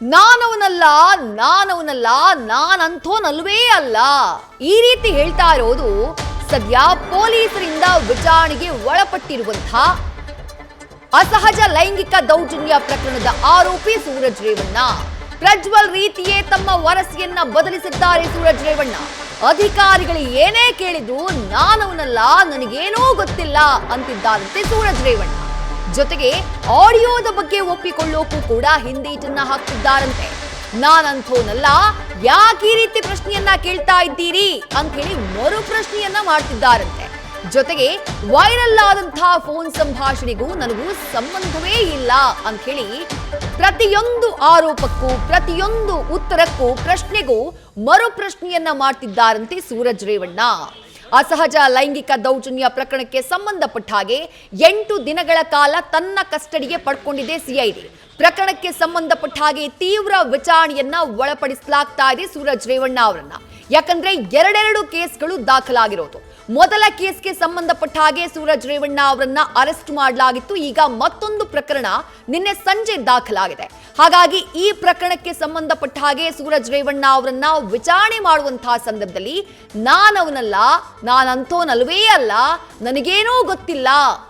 ನಾನವನಲ್ಲ ನಾನಂಥೋನಲ್ವೇ ಅಲ್ಲ. ಈ ರೀತಿ ಹೇಳ್ತಾ ಇರೋದು ಸದ್ಯ ಪೊಲೀಸರಿಂದ ವಿಚಾರಣೆಗೆ ಒಳಪಟ್ಟಿರುವಂತಹ ಅಸಹಜ ಲೈಂಗಿಕ ದೌರ್ಜನ್ಯ ಪ್ರಕರಣದ ಆರೋಪಿ ಸೂರಜ್ ರೇವಣ್ಣ. ಪ್ರಜ್ವಲ್ ರೀತಿಯೇ ತಮ್ಮ ವರಸೆಯನ್ನ ಬದಲಿಸಿದ್ದಾರೆ ಸೂರಜ್ ರೇವಣ್ಣ. ಅಧಿಕಾರಿಗಳು ಏನೇ ಕೇಳಿದ್ರು ನಾನವನಲ್ಲ, ನನಗೇನೂ ಗೊತ್ತಿಲ್ಲ ಅಂತಿದ್ದಾರಂತೆ ಸೂರಜ್ ರೇವಣ್ಣ. ಜೊತೆಗೆ ಆಡಿಯೋದ ಬಗ್ಗೆ ಒಪ್ಪಿಕೊಳ್ಳೋಕು ಕೂಡ ಹಿಂದೇಟನ್ನ ಹಾಕ್ತಿದ್ದಾರಂತೆ. ನಾನಂಥೋನಲ್ಲ, ಯಾಕೆ ಈ ರೀತಿ ಪ್ರಶ್ನೆಯನ್ನ ಕೇಳ್ತಾ ಇದ್ದೀರಿ ಅಂತ ಹೇಳಿ ಮರು ಪ್ರಶ್ನೆಯನ್ನ ಮಾಡ್ತಿದ್ದಾರಂತೆ. ಜೊತೆಗೆ ವೈರಲ್ ಆದಂತಹ ಫೋನ್ ಸಂಭಾಷಣೆಗೂ ನನಗೂ ಸಂಬಂಧವೇ ಇಲ್ಲ ಅಂತ ಹೇಳಿ ಪ್ರತಿಯೊಂದು ಆರೋಪಕ್ಕೂ ಪ್ರತಿಯೊಂದು ಉತ್ತರಕ್ಕೂ ಪ್ರಶ್ನೆಗೂ ಮರು ಪ್ರಶ್ನೆಯನ್ನ ಮಾಡ್ತಿದ್ದಾರಂತೆ ಸೂರಜ್ ರೇವಣ್ಣ. ಅಸಹಜ ಲೈಂಗಿಕ ದೌರ್ಜನ್ಯ ಪ್ರಕರಣಕ್ಕೆ ಸಂಬಂಧಪಟ್ಟ ಹಾಗೆ 8 ದಿನಗಳ ಕಾಲ ತನ್ನ ಕಸ್ಟಡಿಗೆ ಪಡ್ಕೊಂಡಿದೆ ಸಿಐಡಿ. ಪ್ರಕರಣಕ್ಕೆ ಸಂಬಂಧಪಟ್ಟ ಹಾಗೆ ತೀವ್ರ ವಿಚಾರಣೆಯನ್ನ ಒಳಪಡಿಸಲಾಗ್ತಾ ಇದೆ ಸೂರಜ್ ರೇವಣ್ಣ ಅವರನ್ನ. ಯಾಕಂದ್ರೆ ಎರಡೆರಡು ಕೇಸ್ಗಳು ದಾಖಲಾಗಿರೋದು. ಮೊದಲ ಕೇಸ್ಗೆ ಸಂಬಂಧಪಟ್ಟ ಹಾಗೆ ಸೂರಜ್ ರೇವಣ್ಣ ಅವರನ್ನ ಅರೆಸ್ಟ್ ಮಾಡಲಾಗಿತ್ತು. ಈಗ ಮತ್ತೊಂದು ಪ್ರಕರಣ ನಿನ್ನೆ ಸಂಜೆ ದಾಖಲಾಗಿದೆ. ಹಾಗಾಗಿ ಈ ಪ್ರಕರಣಕ್ಕೆ ಸಂಬಂಧಪಟ್ಟ ಹಾಗೆ ಸೂರಜ್ ರೇವಣ್ಣ ಅವರನ್ನ ವಿಚಾರಣೆ ಮಾಡುವಂತಹ ಸಂದರ್ಭದಲ್ಲಿ ನಾನವನಲ್ಲ, ನಾನಂಥೋನಲ್ವೇ ಅಲ್ಲ, ನನಗೇನೂ ಗೊತ್ತಿಲ್ಲ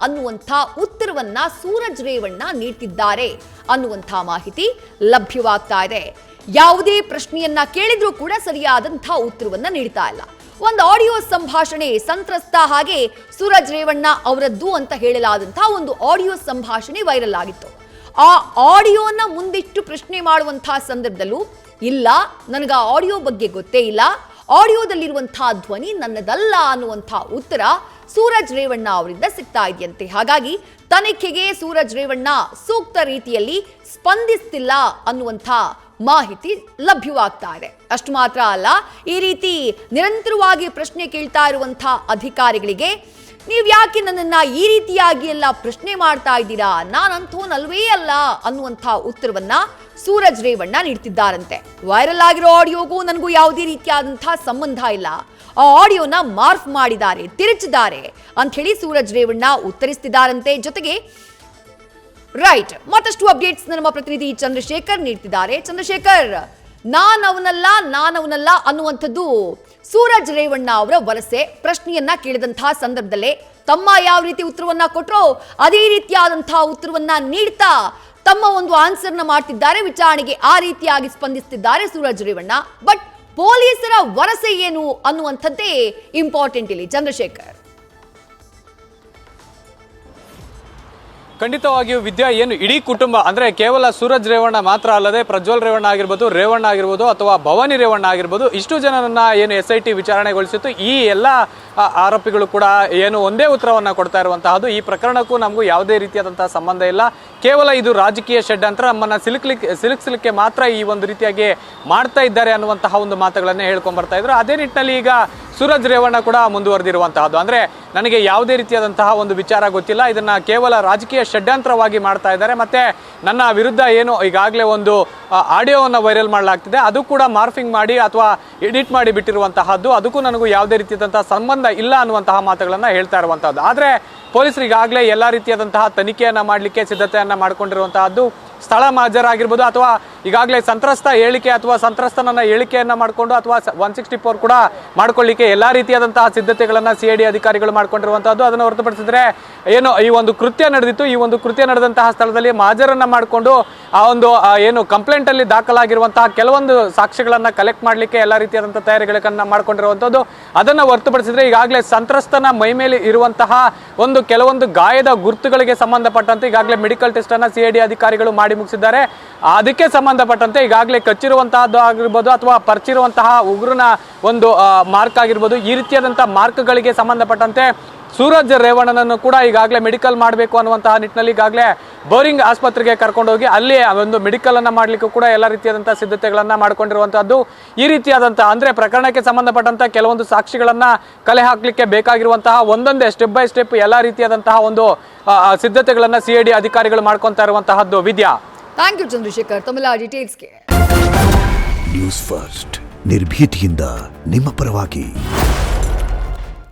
ಅನ್ನುವಂಥ ಉತ್ತರವನ್ನ ಸೂರಜ್ ರೇವಣ್ಣ ನೀಡ್ತಿದ್ದಾರೆ ಅನ್ನುವಂಥ ಮಾಹಿತಿ ಲಭ್ಯವಾಗ್ತಾ ಇದೆ. ಯಾವುದೇ ಪ್ರಶ್ನೆಯನ್ನ ಕೇಳಿದ್ರೂ ಕೂಡ ಸರಿಯಾದಂತಹ ಉತ್ತರವನ್ನ ನೀಡ್ತಾ ಇಲ್ಲ. ಒಂದು ಆಡಿಯೋ ಸಂಭಾಷಣೆ ಸಂತ್ರಸ್ತ ಹಾಗೆ ಸೂರಜ್ ರೇವಣ್ಣ ಅವರದ್ದು ಅಂತ ಹೇಳಲಾದಂತಹ ಒಂದು ಆಡಿಯೋ ಸಂಭಾಷಣೆ ವೈರಲ್ ಆಗಿತ್ತು. ಆ ಆಡಿಯೋನ ಮುಂದಿಟ್ಟು ಪ್ರಶ್ನೆ ಮಾಡುವಂತಹ ಸಂದರ್ಭದಲ್ಲೂ ಇಲ್ಲ, ನನಗೆ ಆ ಆಡಿಯೋ ಬಗ್ಗೆ ಗೊತ್ತೇ ಇಲ್ಲ, ಆಡಿಯೋದಲ್ಲಿರುವಂತಹ ಧ್ವನಿ ನನ್ನದಲ್ಲ ಅನ್ನುವಂತಹ ಉತ್ತರ ಸೂರಜ್ ರೇವಣ್ಣ ಅವರಿಂದ ಸಿಗ್ತಾ ಇದೆಯಂತೆ. ಹಾಗಾಗಿ ತನಿಖೆಗೆ ಸೂರಜ್ ರೇವಣ್ಣ ಸೂಕ್ತ ರೀತಿಯಲ್ಲಿ ಸ್ಪಂದಿಸ್ತಿಲ್ಲ ಅನ್ನುವಂಥ ಮಾಹಿತಿ ಲಭ್ಯವಾಗ್ತಾ ಇದೆ. ಅಷ್ಟು ಮಾತ್ರ ಅಲ್ಲ, ಈ ರೀತಿ ನಿರಂತರವಾಗಿ ಪ್ರಶ್ನೆ ಕೇಳ್ತಾ ಇರುವಂತಹ ಅಧಿಕಾರಿಗಳಿಗೆ ನೀವು ಯಾಕೆ ನನ್ನನ್ನ ಈ ರೀತಿಯಾಗಿ ಎಲ್ಲ ಪ್ರಶ್ನೆ ಮಾಡ್ತಾ ಇದ್ದೀರಾ, ನಾನಂಥೋನಲ್ವೇ ಅಲ್ಲ ಅನ್ನುವಂಥ ಉತ್ತರವನ್ನ ಸೂರಜ್ ರೇವಣ್ಣ ನೀಡ್ತಿದ್ದಾರಂತೆ. ವೈರಲ್ ಆಗಿರೋ ಆಡಿಯೋಗೂ ನನಗೂ ಯಾವುದೇ ರೀತಿಯಾದಂತಹ ಸಂಬಂಧ ಇಲ್ಲ, ಆ ಆಡಿಯೋನ ಮಾರ್ಫ್ ಮಾಡಿದ್ದಾರೆ, ತಿರುಚಿದ್ದಾರೆ ಅಂತ ಹೇಳಿ ಸೂರಜ್ ರೇವಣ್ಣ ಉತ್ತರಿಸ್ತಿದ್ದಾರಂತೆ. ಜೊತೆಗೆ ರೈಟ್, ಮತ್ತಷ್ಟು ಅಪ್ಡೇಟ್ಸ್ ನಮ್ಮ ಪ್ರತಿನಿಧಿ ಚಂದ್ರಶೇಖರ್ ನೀಡ್ತಿದ್ದಾರೆ. ಚಂದ್ರಶೇಖರ್, ನಾನವನಲ್ಲ ಅನ್ನುವಂಥದ್ದು ಸೂರಜ್ ರೇವಣ್ಣ ಅವರ ವರಸೆ. ಪ್ರಶ್ನೆಯನ್ನ ಕೇಳಿದಂತಹ ಸಂದರ್ಭದಲ್ಲೇ ತಮ್ಮ ಯಾವ ರೀತಿ ಉತ್ತರವನ್ನ ಕೊಟ್ಟರೋ ಅದೇ ರೀತಿಯಾದಂತಹ ಉತ್ತರವನ್ನ ನೀಡ್ತಾ ತಮ್ಮ ಒಂದು ಆನ್ಸರ್ನ ಮಾಡ್ತಿದ್ದಾರೆ. ವಿಚಾರಣೆಗೆ ಆ ರೀತಿಯಾಗಿ ಸ್ಪಂದಿಸುತ್ತಿದ್ದಾರೆ ಸೂರಜ್ ರೇವಣ್ಣ. ಬಟ್ ಪೊಲೀಸರ ವರಸೆ ಏನು ಅನ್ನುವಂಥದ್ದೇ ಇಂಪಾರ್ಟೆಂಟ್ ಇಲ್ಲಿ. ಚಂದ್ರಶೇಖರ್, ಖಂಡಿತವಾಗಿಯೂ ವಿದ್ಯಾ, ಏನು ಇಡೀ ಕುಟುಂಬ ಅಂದ್ರೆ ಕೇವಲ ಸೂರಜ್ ರೇವಣ್ಣ ಮಾತ್ರ ಅಲ್ಲದೆ ಪ್ರಜ್ವಲ್ ರೇವಣ್ಣ ಆಗಿರ್ಬೋದು, ರೇವಣ್ಣ ಆಗಿರ್ಬೋದು ಅಥವಾ ಭವಾನಿ ರೇವಣ್ಣ ಆಗಿರ್ಬೋದು, ಇಷ್ಟು ಜನರನ್ನ ಏನು SIT ವಿಚಾರಣೆಗೊಳಿಸಿತ್ತು. ಈ ಎಲ್ಲ ಆರೋಪಿಗಳು ಕೂಡ ಏನು ಒಂದೇ ಉತ್ತರವನ್ನ ಕೊಡ್ತಾ ಇರುವಂತಹದ್ದು, ಈ ಪ್ರಕರಣಕ್ಕೂ ನಮಗೂ ಯಾವುದೇ ರೀತಿಯಾದಂತಹ ಸಂಬಂಧ ಇಲ್ಲ, ಕೇವಲ ಇದು ರಾಜಕೀಯ ಷಡ್ಯಂತ್ರ, ನಮ್ಮನ್ನ ಸಿಲುಕಿಸಲಿಕ್ಕೆ ಮಾತ್ರ ಈ ಒಂದು ರೀತಿಯಾಗಿ ಮಾಡ್ತಾ ಇದ್ದಾರೆ ಅನ್ನುವಂತಹ ಒಂದು ಮಾತುಗಳನ್ನೇ ಹೇಳ್ಕೊಂಡ್ ಬರ್ತಾ ಇದ್ರು. ಅದೇ ನಿಟ್ಟಿನಲ್ಲಿ ಈಗ ಸೂರಜ್ ರೇವಣ್ಣ ಕೂಡ ಮುಂದುವರೆದಿರುವಂತಹದ್ದು, ಅಂದ್ರೆ ನನಗೆ ಯಾವುದೇ ರೀತಿಯಾದಂತಹ ಒಂದು ವಿಚಾರ ಗೊತ್ತಿಲ್ಲ, ಇದನ್ನ ಕೇವಲ ರಾಜಕೀಯ ಷಡ್ಯಂತ್ರವಾಗಿ ಮಾಡ್ತಾ ಇದ್ದಾರೆ. ಮತ್ತೆ ನನ್ನ ವಿರುದ್ಧ ಏನು ಈಗಾಗಲೇ ಒಂದು ಆಡಿಯೋವನ್ನು ವೈರಲ್ ಮಾಡಲಾಗ್ತಿದೆ, ಅದು ಕೂಡ ಮಾರ್ಫಿಂಗ್ ಮಾಡಿ ಅಥವಾ ಎಡಿಟ್ ಮಾಡಿ ಬಿಟ್ಟಿರುವಂತಹದ್ದು, ಅದಕ್ಕೂ ನನಗೂ ಯಾವುದೇ ರೀತಿಯಾದಂತಹ ಸಂಬಂಧ ಇಲ್ಲ ಅನ್ನುವಂತಹ ಮಾತುಗಳನ್ನ ಹೇಳ್ತಾ ಇರುವಂತಹದ್ದು. ಆದ್ರೆ ಪೊಲೀಸರು ಈಗಾಗಲೇ ಎಲ್ಲ ರೀತಿಯಾದಂತಹ ತನಿಖೆಯನ್ನ ಮಾಡಲಿಕ್ಕೆ ಸಿದ್ಧತೆಯನ್ನ ಮಾಡಿಕೊಂಡಿರುವಂತಹದ್ದು. ಸ್ಥಳ ಮಾಜರಾಗಿರ್ಬೋದು ಅಥವಾ ಈಗಾಗಲೇ ಸಂತ್ರಸ್ತ ಹೇಳಿಕೆ ಅಥವಾ ಸಂತ್ರಸ್ತನನ್ನ ಹೇಳಿಕೆಯನ್ನ ಮಾಡಿಕೊಂಡು ಅಥವಾ 164 ಕೂಡ ಮಾಡ್ಕೊಳ್ಳಿಕ್ಕೆ ಎಲ್ಲಾ ರೀತಿಯಾದಂತಹ ಸಿದ್ಧತೆಗಳನ್ನ CID ಅಧಿಕಾರಿಗಳು ಮಾಡ್ಕೊಂಡಿರುವಂತಹದ್ದು. ಅದನ್ನು ಹೊರತುಪಡಿಸಿದ್ರೆ ಏನು ಈ ಒಂದು ಕೃತ್ಯ ನಡೆದಿತ್ತು, ಈ ಒಂದು ಕೃತ್ಯ ನಡೆದಂತಹ ಸ್ಥಳದಲ್ಲಿ ಮಾಜರನ್ನ ಮಾಡಿಕೊಂಡು ಆ ಒಂದು ಏನು ಕಂಪ್ಲೇಂಟ್ ಅಲ್ಲಿ ದಾಖಲಾಗಿರುವಂತಹ ಕೆಲವೊಂದು ಸಾಕ್ಷ್ಯಗಳನ್ನ ಕಲೆಕ್ಟ್ ಮಾಡ್ಲಿಕ್ಕೆ ಎಲ್ಲಾ ರೀತಿಯಾದಂತಹ ತಯಾರಿಗಳನ್ನ ಮಾಡ್ಕೊಂಡಿರುವಂತಹದ್ದು. ಅದನ್ನ ಹೊರತುಪಡಿಸಿದ್ರೆ ಈಗಾಗಲೇ ಸಂತ್ರಸ್ತನ ಮೈ ಮೇಲೆ ಇರುವಂತಹ ಒಂದು ಕೆಲವೊಂದು ಗಾಯದ ಗುರುತುಗಳಿಗೆ ಸಂಬಂಧಪಟ್ಟಂತೆ ಈಗಾಗಲೇ ಮೆಡಿಕಲ್ ಟೆಸ್ಟ್ ಅನ್ನ CID ಅಧಿಕಾರಿಗಳು ಮಾಡಿ ಮುಗಿಸಿದ್ದಾರೆ. ಅದಕ್ಕೆ ಸಂಬಂಧಪಟ್ಟಂತೆ ಈಗಾಗಲೇ ಕಚ್ಚಿರುವಂತಹದ್ದು ಆಗಿರ್ಬೋದು ಅಥವಾ ಪರ್ಚಿರುವಂತಹ ಉಗುರಿನ ಒಂದು ಮಾರ್ಕ್ ಆಗಿರ್ಬೋದು, ಈ ರೀತಿಯಾದಂತಹ ಮಾರ್ಕ್ಗಳಿಗೆ ಸಂಬಂಧಪಟ್ಟಂತೆ ಸೂರಜ್ ರೇವಣ್ಣನನ್ನು ಕೂಡ ಈಗಾಗಲೇ ಮೆಡಿಕಲ್ ಮಾಡಬೇಕು ಅನ್ನುವಂತಹ ನಿಟ್ಟಿನಲ್ಲಿ ಈಗಾಗಲೇ ಬೋರಿಂಗ್ ಆಸ್ಪತ್ರೆಗೆ ಕರ್ಕೊಂಡೋಗಿ ಅಲ್ಲಿ ಒಂದು ಮೆಡಿಕಲ್ ಅನ್ನ ಮಾಡ್ಲಿಕ್ಕೂ ಕೂಡ ಎಲ್ಲ ರೀತಿಯಾದಂತಹ ಸಿದ್ಧತೆಗಳನ್ನ ಮಾಡ್ಕೊಂಡಿರುವಂತಹದ್ದು. ಈ ರೀತಿಯಾದಂತಹ ಅಂದ್ರೆ ಪ್ರಕರಣಕ್ಕೆ ಸಂಬಂಧಪಟ್ಟಂತಹ ಕೆಲವೊಂದು ಸಾಕ್ಷಿಗಳನ್ನ ಕಲೆ ಹಾಕ್ಲಿಕ್ಕೆ ಬೇಕಾಗಿರುವಂತಹ ಒಂದೊಂದೇ ಸ್ಟೆಪ್ ಬೈ ಸ್ಟೆಪ್ ಎಲ್ಲ ರೀತಿಯಾದಂತಹ ಒಂದು ಸಿದ್ಧತೆಗಳನ್ನ CID ಅಧಿಕಾರಿಗಳು ಮಾಡ್ಕೊಂತಾ ಇರುವಂತಹದ್ದು. ವಿದ್ಯಾ, ಥ್ಯಾಂಕ್ ಯು ಚಂದ್ರಶೇಖರ್ ತಮ್ಮೆಲ್ಲ ಡೀಟೇಲ್ಸ್ಗೆ. ನ್ಯೂಸ್ ಫಸ್ಟ್ ನಿರ್ಭೀತಿಯಿಂದ ನಿಮ್ಮ ಪರವಾಗಿ.